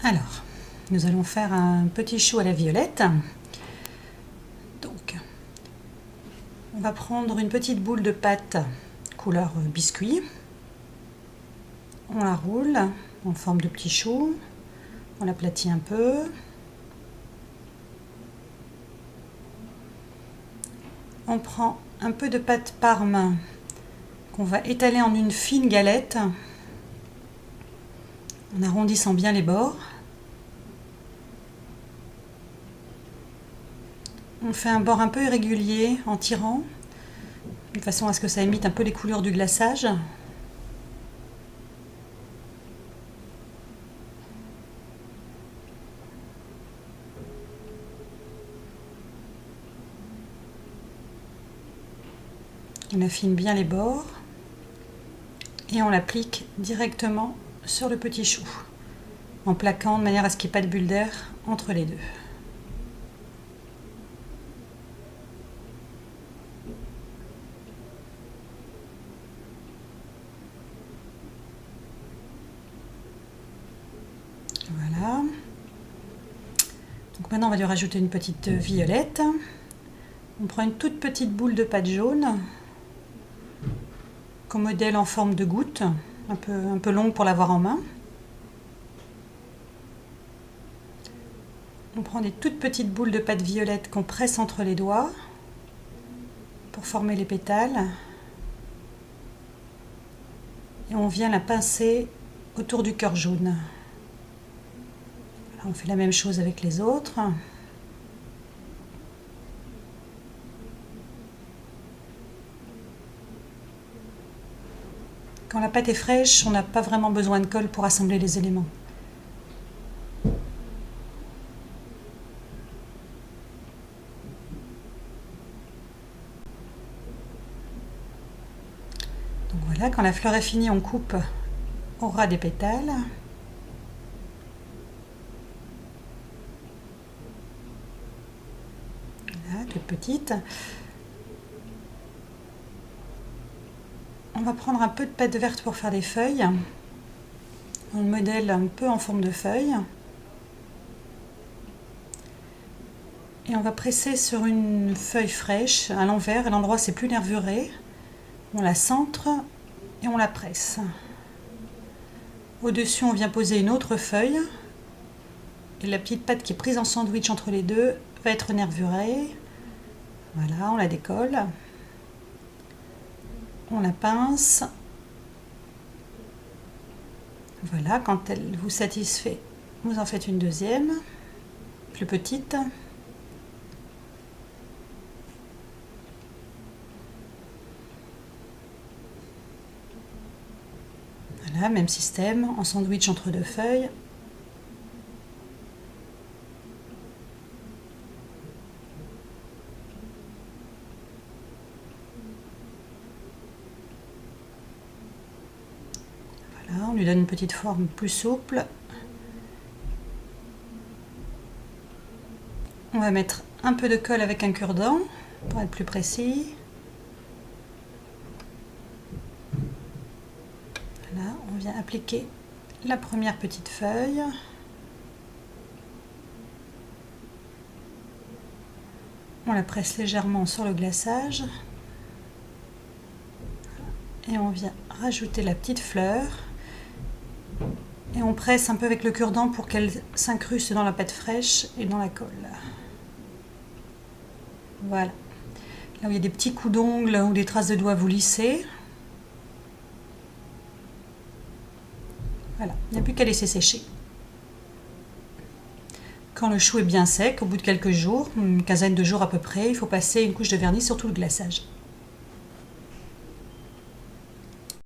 Alors, nous allons faire un petit chou à la violette. Donc, on va prendre une petite boule de pâte couleur biscuit. On la roule en forme de petit chou. On l'aplatit un peu. On prend un peu de pâte parme qu'on va étaler en une fine galette en arrondissant bien les bords. On fait un bord un peu irrégulier en tirant, de façon à ce que ça imite un peu les couleurs du glaçage. On affine bien les bords et on l'applique directement sur le petit chou, en plaquant de manière à ce qu'il n'y ait pas de bulle d'air entre les deux. Voilà. Donc maintenant on va lui rajouter une petite violette. On prend une toute petite boule de pâte jaune qu'on modèle en forme de goutte, un peu longue pour l'avoir en main. On prend des toutes petites boules de pâte violette qu'on presse entre les doigts pour former les pétales. Et on vient la pincer autour du cœur jaune. On fait la même chose avec les autres. Quand la pâte est fraîche, on n'a pas vraiment besoin de colle pour assembler les éléments. Donc voilà, quand la fleur est finie, on coupe au ras des pétales. Voilà, toute petite. On va prendre un peu de pâte verte pour faire des feuilles. On le modèle un peu en forme de feuille. Et on va presser sur une feuille fraîche à l'envers, à l'endroit où c'est plus nervuré. On la centre et on la presse. Au-dessus, on vient poser une autre feuille. Et la petite pâte qui est prise en sandwich entre les deux va être nervurée. Voilà, on la décolle. On la pince. Voilà, quand elle vous satisfait, vous en faites une deuxième, plus petite. Voilà, même système, en sandwich entre deux feuilles. Voilà, on lui donne une petite forme plus souple. On va mettre un peu de colle avec un cure-dent pour être plus précis. Voilà, on vient appliquer la première petite feuille. On la presse légèrement sur le glaçage. Et on vient rajouter la petite fleur. Et on presse un peu avec le cure-dent pour qu'elle s'incruste dans la pâte fraîche et dans la colle. Voilà. Là où il y a des petits coups d'ongles ou des traces de doigts, vous lissez. Voilà, il n'y a plus qu'à laisser sécher. Quand le chou est bien sec, au bout de quelques jours, une quinzaine de jours à peu près, il faut passer une couche de vernis sur tout le glaçage.